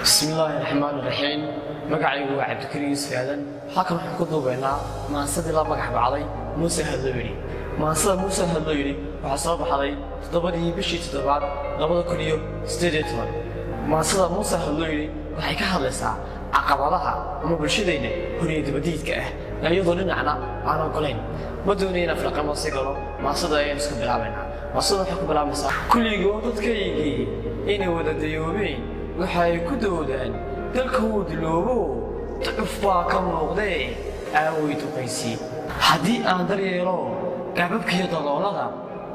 بسم الله الرحمن الرحيم. مقعي عبد الكريم سفيان حكم حكومة بينا ما صدق لا مقع بعضي موسى هذويري ما صدق موسى هذويري وحصل بحضي تضبطي بشي تضبط لبض كل يوم استديتون ما صدق موسى هذويري وحكي هذا الساعة عقبالها مو بالشدينة هني تبديت كأه لا يظنون أنا قلين ما دوني نفرق ما سيقولوا ما صدق يمسك بلعبنا ما صدق حكم بلعب مسا كل يوم تتكيجي إني ودد يومين waxay ku doodaan dalkooda diloobo dacuf baa ka muuqday aaway duqaysi haddii aan daryeelo gaababkiiyo daloolada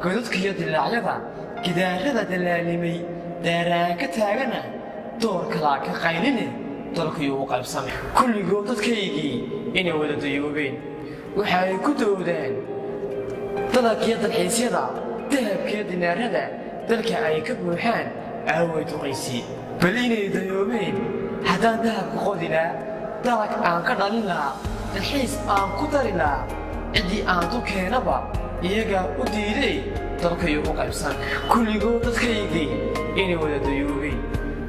godadkiiyo dilaacyada gidaarada dalaalimay daaraan ka taagana door kalaa ka qayline dalkayuu u qaybsamay kulligood dadkaygii inay wada dayoobeen waxay ku doodaan dalagkiyo dalxiisyada dahabkiyo dinaarada dalka ay ka buuxaan aaway duqaysi bal inay dayoobeen haddaan dahabka qodi lahaa dalag aan ka dhalin lahaa dalxiis aan ku dari lahaa ciddii aan dulkeenaba iyagaa u diiday dalkayuu u qaybsan kulligood dadkaygii inay wada dayoobeen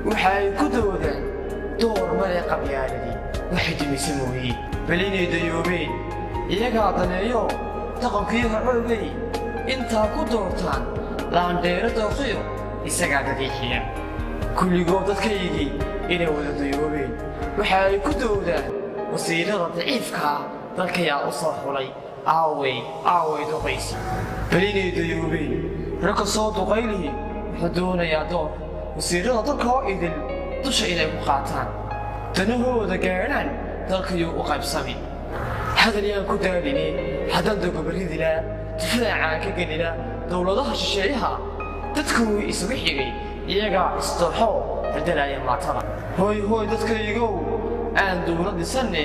waxay ku doodaan door male qabyaaladii waxay dumise mooyee bal inay dayoobeen iyagaa daneeyo dhaqankiyo hacoogay intaa ku doortaan laandheero dooqiyo isagaa dadiixiya kulligood dadkaygii inay wada dayoobeen waxay ku doodaan wasiirada daciifkaa dalkayaa u soo xulay aaway duqaysi bal inay dayoobeen ragga soo duqaylihi wuxuu doonayaa door wasiirada dalka oo idil dusha inay ku qaataan danahooda gaadhaan dalkayuu u qaybsami hadal yaan ku daalini haddaan dogobarridilaa difaacan ka gelina dowladaha shisheeyaha dadkuu isugu xigay iyagaa istooxo beddelaya maatada hooy dadkaygow aan dowlad dhisanne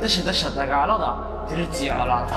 dasha dagaalada dirirtii colaada